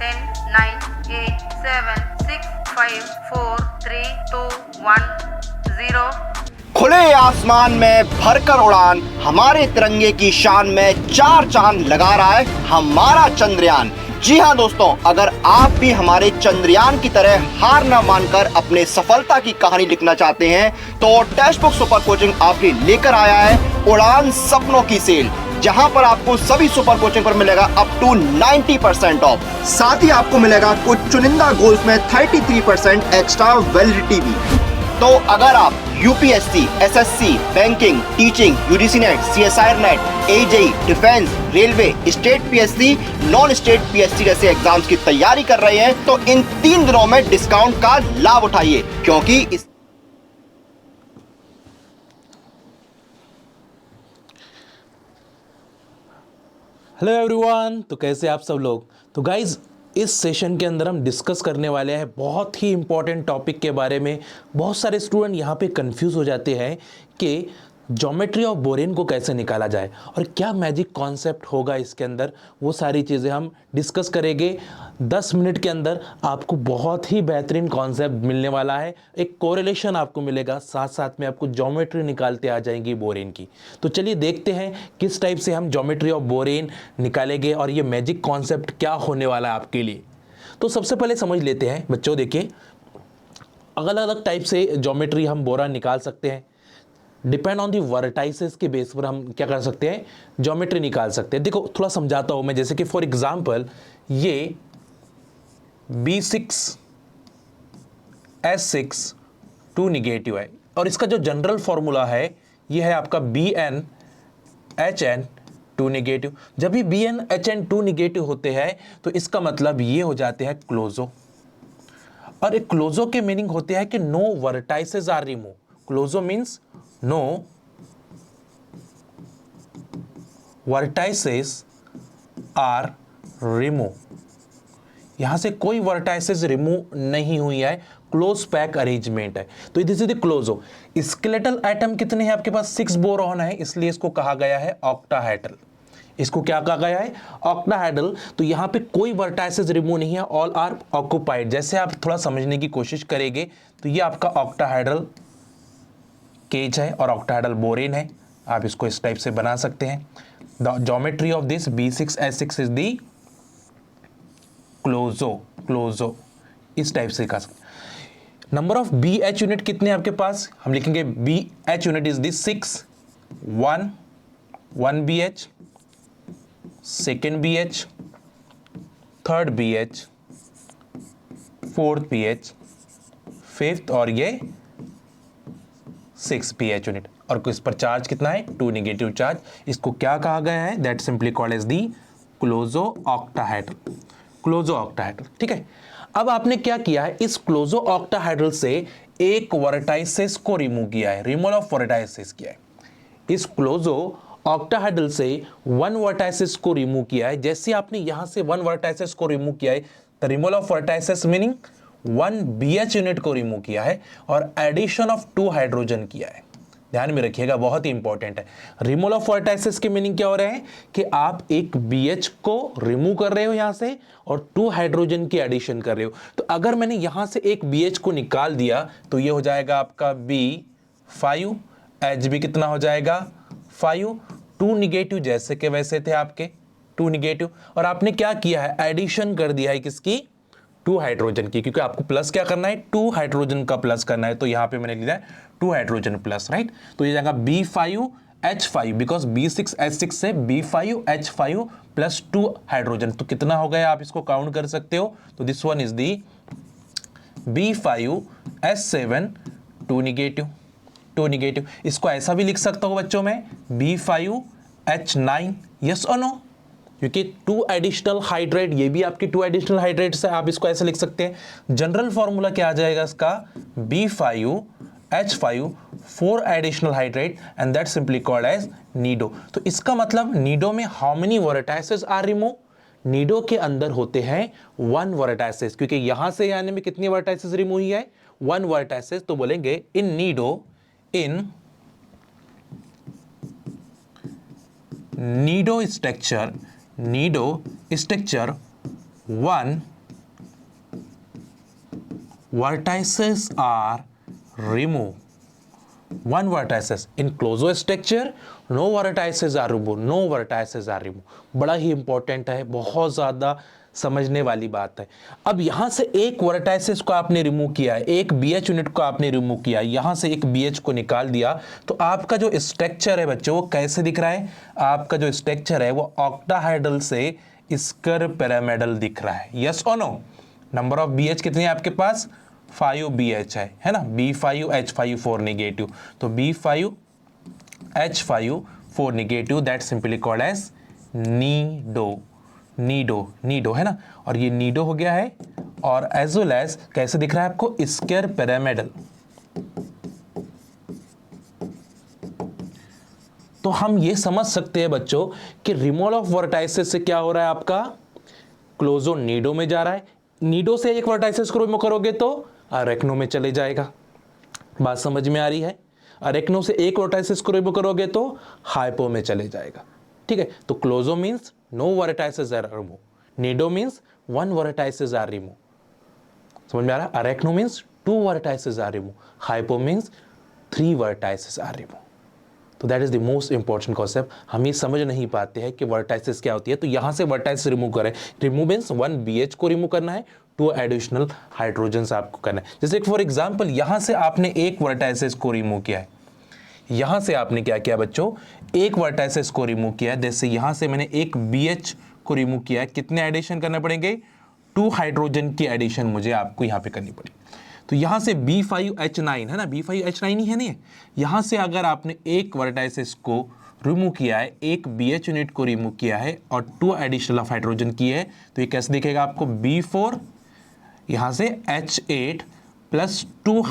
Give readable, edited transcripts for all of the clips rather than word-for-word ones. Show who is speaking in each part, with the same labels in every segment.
Speaker 1: 10, 9, 8, 7, 6, 5, 4, 3, 2, 1, 0।
Speaker 2: खुले आसमान में भरकर उड़ान, हमारे तिरंगे की शान में चार चांद लगा रहा है हमारा चंद्रयान। जी हाँ दोस्तों, अगर आप भी हमारे चंद्रयान की तरह हार न मानकर अपने सफलता की कहानी लिखना चाहते हैं तो टेक्स्ट बुक सुपर कोचिंग आपके लेकर आया है उड़ान सपनों की सेल, जहां पर आपको सभी सुपर कोचिंग पर मिलेगा अप टू 90% ऑफ। साथ ही आपको मिलेगा कुछ चुनिंदा गोल्स में 33% एक्स्ट्रा वैलिडिटी भी। तो अगर आप UPSC, SSC, banking, teaching, UGC net, CSI net, AJE, defence, railway, state PSC, non state PSC जैसे एग्जाम्स की तैयारी कर रहे हैं तो इन 3 दिनों में डिस्काउंट का लाभ उठाइए, क्योंकि इस
Speaker 3: हेलो एवरीवन। तो कैसे आप सब लोग। तो गाइज इस सेशन के अंदर हम डिस्कस करने वाले हैं बहुत ही इंपॉर्टेंट टॉपिक के बारे में। बहुत सारे स्टूडेंट यहाँ पे कंफ्यूज हो जाते हैं कि ज्योमेट्री ऑफ बोरेन को कैसे निकाला जाए और क्या मैजिक कॉन्सेप्ट होगा इसके अंदर। वो सारी चीज़ें हम डिस्कस करेंगे 10 मिनट के अंदर। आपको बहुत ही बेहतरीन कॉन्सेप्ट मिलने वाला है, एक कोरिलेशन आपको मिलेगा, साथ साथ में आपको ज्योमेट्री निकालते आ जाएंगी बोरेन की। तो चलिए देखते हैं किस टाइप से हम ज्योमेट्री ऑफ बोरेन निकालेंगे और ये मैजिक कॉन्सेप्ट क्या होने वाला है आपके लिए। तो सबसे पहले समझ लेते हैं बच्चों, देखिए अलग अलग टाइप से ज्योमेट्री हम बोरान निकाल सकते हैं। डिपेंड ऑन दी वर्टाइसेस के बेस पर हम क्या कर सकते हैं, ज्योमेट्री निकाल सकते हैं। देखो थोड़ा समझाता हूं मैं, जैसे कि फॉर एग्जांपल ये B6S6 2 निगेटिव है और इसका जो जनरल फॉर्मूला है ये है आपका BnHn 2 निगेटिव। जब भी BnHn 2 निगेटिव होते हैं तो इसका मतलब ये हो जाते हैं क्लोजो, और एक क्लोजो के मीनिंग होते हैं कि no vertices are remove. Closo means no vertices are remove. यहां से कोई वर्टाइसेस रिमूव नहीं हुई है, क्लोज पैक अरेंजमेंट है। तो this is the closo. Skeletal atom कितने हैं आपके पास, 6 बोरॉन है, इसलिए इसको कहा गया है ऑक्टाहेड्रल। इसको क्या कहा गया है, ऑक्टाहेड्रल। तो यहां पे कोई वर्टाइसेस रिमूव नहीं है, ऑल आर ऑक्यूपाइड। जैसे आप थोड़ा समझने की कोशिश करेंगे तो ये आपका ऑक्टाहेड्रल केज है और ऑक्टाहेड्रल बोरेन है। आप इसको इस टाइप से बना सकते हैं। The geometry of this B6S6 is the closo इस टाइप से लिखा सकते। नंबर ऑफ BH यूनिट कितने आपके पास, हम लिखेंगे BH unit is the 6, 1 BH, second BH, third BH, fourth BH, fifth और ये 6 BH यूनिट। और इस पर चार्ज कितना है, 2 निगेटिव चार्ज। इसको क्या कहा गया है, that simply called as the closo octahedral. Closo octahedral, ठीक है। अब आपने क्या किया है, इस क्लोजो ऑक्टाहेड्रल से एक वर्टाइसेस को रिमूव किया है, रिमूवल ऑफ वर्टाइसेस किया है। इस क्लोजो ऑक्टाहेड्रल से 1 वर्टाइसेस को रिमूव किया है। जैसे आपने यहां से 1 वर्टाइसेस को रिमूव किया है, the removal of vertices meaning 1 BH unit को रिमूव किया है और एडिशन ऑफ 2 हाइड्रोजन किया है। ध्यान में रखिएगा, बहुत ही इंपॉर्टेंट है। रिमूवल ऑफ वर्टाइसेस के मीनिंग क्या हो रहे हैं कि आप एक BH को रिमूव कर रहे हो यहां से और 2 हाइड्रोजन की एडिशन कर रहे हो। तो अगर मैंने यहां से एक BH को निकाल दिया तो ये हो जाएगा आपका B5, HB कितना हो जाएगा 5, 2 निगेटिव जैसे के वैसे थे आपके 2 निगेटिव, और आपने क्या किया है, एडिशन कर दिया है किसकी, 2 हाइड्रोजन की, क्योंकि आपको प्लस क्या करना है, 2 हाइड्रोजन का प्लस करना है। तो यहां पे मैंने लिया है 2 हाइड्रोजन प्लस, राइट। तो ये जाएगा B5H5, बिकॉज B6H6 से B5H5 प्लस 2 हाइड्रोजन। तो कितना हो गया, आप इसको काउंट कर सकते हो। तो this one is the B5H7 2 negative, 2 negative. इसको ऐसा भी लिख सकता हूं बच्चों में B5H9, यस और नो, क्योंकि 2 एडिशनल हाइड्रेट, ये भी आपकी 2 एडिशनल हाइड्रेट्स है। आप इसको ऐसे लिख सकते हैं। जनरल फॉर्मूला क्या आ जाएगा इसका, B5H5 4 additional hydrate and that simply called as nido. तो इसका मतलब नीडो में how many vertices are remove, nido के अंदर होते हैं 1 वर्टाइसेस, क्योंकि यहां से आने में कितनी वर्टाइसेस रिमूव हुई है, 1 वर्टाइसेस। तो बोलेंगे in nido, in nido structure 1 vertices are removed. One vertices in closure structure, no vertices are removed, no vertices are removed. बड़ा ही इंपॉर्टेंट है, बहुत ज़्यादा समझने वाली बात है। अब यहां से एक वर्टाइसिस को आपने रिमूव किया है, एक BH यूनिट को आपने रिमूव किया, यहां से एक BH को निकाल दिया, तो आपका जो स्ट्रक्चर है बच्चों वो कैसे दिख रहा है? आपका जो स्ट्रक्चर है वो ऑक्टाहाइड्रल से स्क्वायर पिरामिडल दिख रहा है। यस और नो? नंबर ऑफ BH कितने हैं आपके पास? 5 BH है ना? B5H5 4 नेगेटिव, तो B5H5 4 negative, that simply called as nido है ना? और ये नीडो हो गया है, और एज वेल एज कैसे दिख रहा है आपको? Square pyramidal. तो हम ये समझ सकते हैं बच्चों कि रिमूवल ऑफ वर्टाइसिस से क्या हो रहा है? आपका क्लोजो नीडो में जा रहा है, नीडो से एक वर्टाइसिस को रिमूव करोगे तो अरेक्नो में चले जाएगा। बात समझ में आ रही है? अरेक्नो से एक वर्टाइसिस को रिमूव करोगे तो हाइपो में चले जाएगा। ठीक है, तो closo means no vertices are remove, nido means 1 vertices are remove. समझ में आ रहा है? Arachno means 2 vertices are remove, hypo means 3 vertices are remove. तो that is the most important concept. हम ये समझ नहीं पाते हैं कि वर्टाइसिस क्या होती है, तो यहां से वर्टाइसिस रिमूव करें। रिमूव मींस 1 BH को रिमूव करना है, 2 एडिशनल हाइड्रोजन्स आपको करना है। जैसे फॉर एग्जांपल यहां से आपने एक वर्टाइसिस को रिमूव किया है, यहां से आपने क्या किया बच्चों? एक वर्टाइसिस को रिमूव किया है। जैसे यहां से मैंने एक BH को रिमूव किया है, कितने एडिशन करने पड़ेंगे? 2 हाइड्रोजन की एडिशन मुझे आपको यहां पे करनी पड़ेगी। तो यहां से B5H9 है ना, B5H9 ही है नहीं, यहां से अगर आपने एक वर्टाइसिस को रिमूव किया है, एक BH यूनिट को रिमूव किया है और 2 एडिशनल ऑफ हाइड्रोजन किए है, तो ये कैसे दिखेगा आपको? B4 यहां से H8 प्लस 2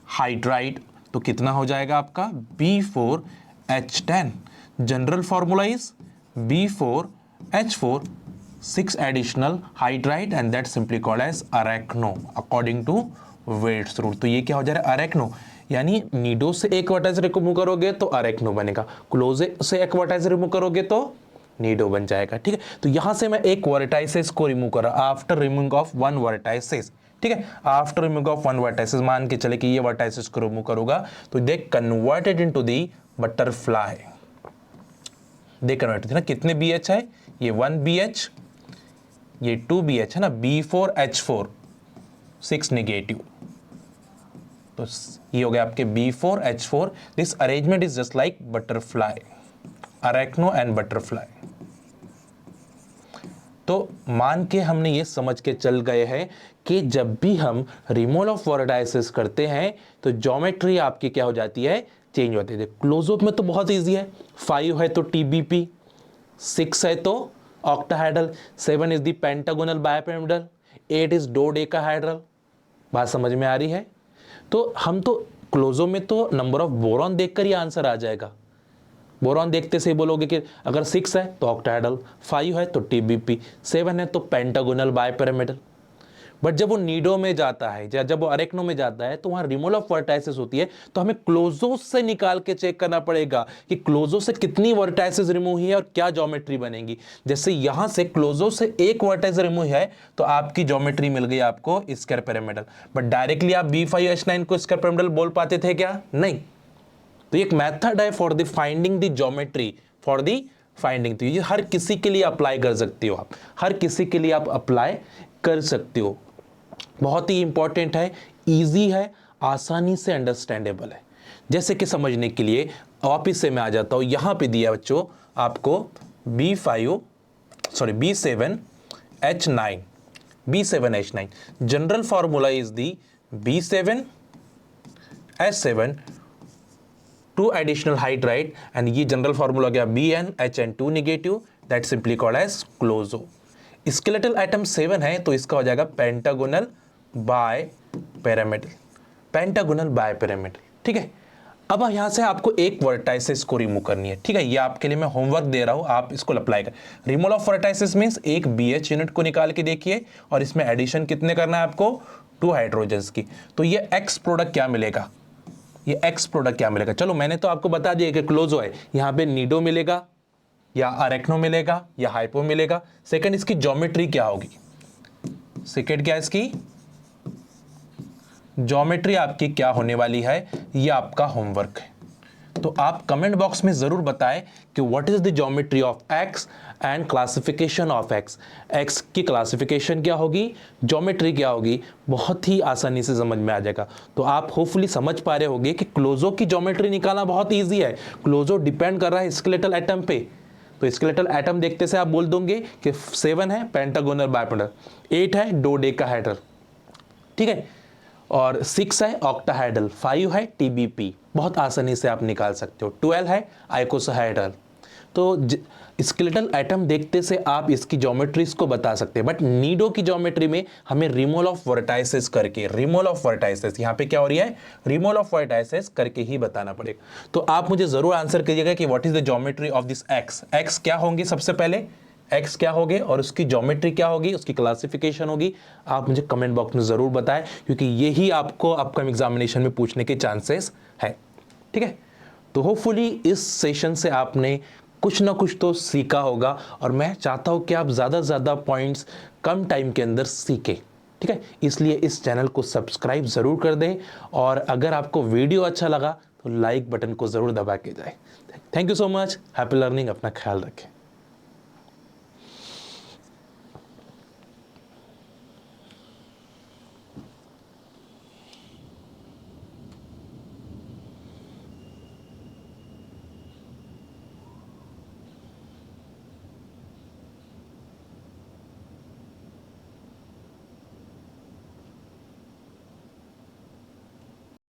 Speaker 3: हाइड्राइड, तो कितना हो जाएगा आपका? B4H10। General formula is B4H4 6 additional hydride and that simply called as arachno according to Wade's rule. तो ये क्या हो जा रहा है? अरेक्नो, यानी नीडो से एक वर्टाइसिस रिमूव करोगे तो अरेक्नो बनेगा, क्लोजे से एक वर्टाइसिस रिमूव करोगे तो नीडो बन जाएगा। ठीक है, तो यहां से मैं एक वर्टाइसिस को रिमूव कर रहा हूं आफ्टर रिमूविंग ऑफ 1 वर्टाइसिस। ठीक है, आफ्टर रिमूविंग ऑफ 1 वर्टाइसिस, मान के चले कि ये वर्टाइसिस को रिमूव करूंगा तो they converted into the butterfly. They converted ना, कितने BH है? ये 1 BH, ये 2 BH है ना, B4H4 6 नेगेटिव, तो ये हो गया आपके B4H4। This arrangement is just like butterfly, arachno and butterfly. तो मान के हमने ये समझ के चल गए हैं कि जब भी हम रिमूवल ऑफ वर्टाइसिस करते हैं तो ज्योमेट्री आपकी क्या हो जाती है? चेंज होती है। क्लोजअप में तो बहुत इजी है, 5 है तो TBP, 6 है तो octahedral, 7 is the pentagonal bipyramidal, 8 is dodecahedral. बात समझ में आ रही है? तो हम तो क्लोजो में तो नंबर ऑफ बोरॉन देखकर ही आंसर आ जाएगा। बोरॉन देखते से ही बोलोगे कि अगर 6 है तो ऑक्टाहाइड्रल, 5 है तो TBP, 7 है तो पेंटागोनल बाइपिरामिडल। बट जब वो नीडो में जाता है या जब वो अरेक्नो में जाता है तो वहां रिमूवल ऑफ वर्टाइसिस होती है, तो हमें क्लोजो से निकाल के चेक करना पड़ेगा कि क्लोजो से कितनी वर्टाइसिस रिमूव हुई है और क्या ज्योमेट्री बनेगी। जैसे यहां से क्लोजो से एक वर्टाइसिस रिमूव है तो आपकी ज्योमेट्री मिल गई आपको स्क्वायर पिरामिडल। बट डायरेक्टली आप B5H9 को स्क्वायर पिरामिडल बोल पाते थे क्या? नहीं। तो एक मेथड है for the finding the geometry, for the finding. तो ये हर किसी के लिए अप्लाई कर सकते हो आप, हर किसी के लिए आप अप्लाई कर सकते हो। बहुत ही इंपॉर्टेंट है, इजी है, आसानी से अंडरस्टैंडेबल है। जैसे कि समझने के लिए वापिस से मैं आ जाता हूं, यहां पे दिया बच्चों आपको B7H9। General formula is the B7H7 2 additional hydride and ये जनरल फॉर्मूला गया BnHn2 negative, that simply called as closo. Skeletal atom 7 है तो इसका हो जाएगा पेंटागोनल बाइपिरामिडल, पेंटागोनल बाइपिरामिडल। ठीक है, अब यहां से आपको एक वर्टाइसिस को रिमूव करनी है। ठीक है, ये आपके लिए मैं होमवर्क दे रहा हूं, आप इसको अप्लाई करें। रिमूवल ऑफ वर्टाइसिस मींस एक BH यूनिट को निकाल के देखिए और इसमें एडिशन कितने करना है आपको? 2 हाइड्रोजन्स की। तो ये एक्स प्रोडक्ट क्या मिलेगा? ये एक्स प्रोडक्ट क्या मिलेगा? चलो मैंने तो आपको बता दिया कि क्लोजो है, यहां पे नीडो मिलेगा या अरेक्नो मिलेगा या हाइपो मिलेगा। सेकंड, इसकी ज्योमेट्री क्या होगी? सेकेंड क्या है इसकी ज्योमेट्री आपकी क्या होने वाली है, ये आपका होमवर्क है। तो आप कमेंट बॉक्स में जरूर बताएं कि what is the geometry of x and classification of x. X की क्लासिफिकेशन क्या होगी, ज्योमेट्री क्या होगी, बहुत ही आसानी से समझ में आ जाएगा। तो आप होपफुली समझ पा रहे होंगे कि क्लोजो की ज्योमेट्री निकालना बहुत ईजी है। क्लोजो डिपेंड कर रहा है स्केलेटल एटम पे। तो स्केलेटल एटम देखते से आप बोल दोगे कि 7 है पेंटागोनल बाइपोलर, 8 है डोडेकाहेड्रल, ठीक है, और 6 है ऑक्टाहेड्रल, 5 है टीबीपी, बहुत आसानी से आप निकाल सकते हो, 12 है आइकोसाहेड्रल। तो स्केलेटल एटम देखते से आप इसकी ज्योमेट्रीज को बता सकते हैं। बट नीडो की ज्योमेट्री में हमें रिमूवल ऑफ वर्टाइसेस करके, रिमूवल ऑफ वर्टाइसेस यहाँ पे क्या हो रही है, रिमूवल ऑफ वर्टाइसेस करके ही बताना पड़ेगा। तो आप मुझे जरूर आंसर कीजिएगा कि what is the geometry of this x. X क्या होंगे, सबसे पहले एक्स क्या होगे और उसकी ज्योमेट्री क्या होगी, उसकी क्लासिफिकेशन होगी। आप मुझे कमेंट बॉक्स में जरूर बताएं, क्योंकि यही आपको अपकमिंग एग्जामिनेशन में पूछने के चांसेस है, ठीक है। तो होपफुली इस सेशन से आपने कुछ ना कुछ तो सीखा होगा, और मैं चाहता हूं कि आप ज़्यादा से ज़्यादा पॉइंट्स कम टाइम के अंदर सीखें, ठीक है। इसलिए इस चैनल को सब्सक्राइब ज़रूर कर दें, और अगर आपको वीडियो अच्छा लगा तो लाइक बटन को ज़रूर दबा के जाए। Thank you so much, happy learning, अपना ख्याल रखें।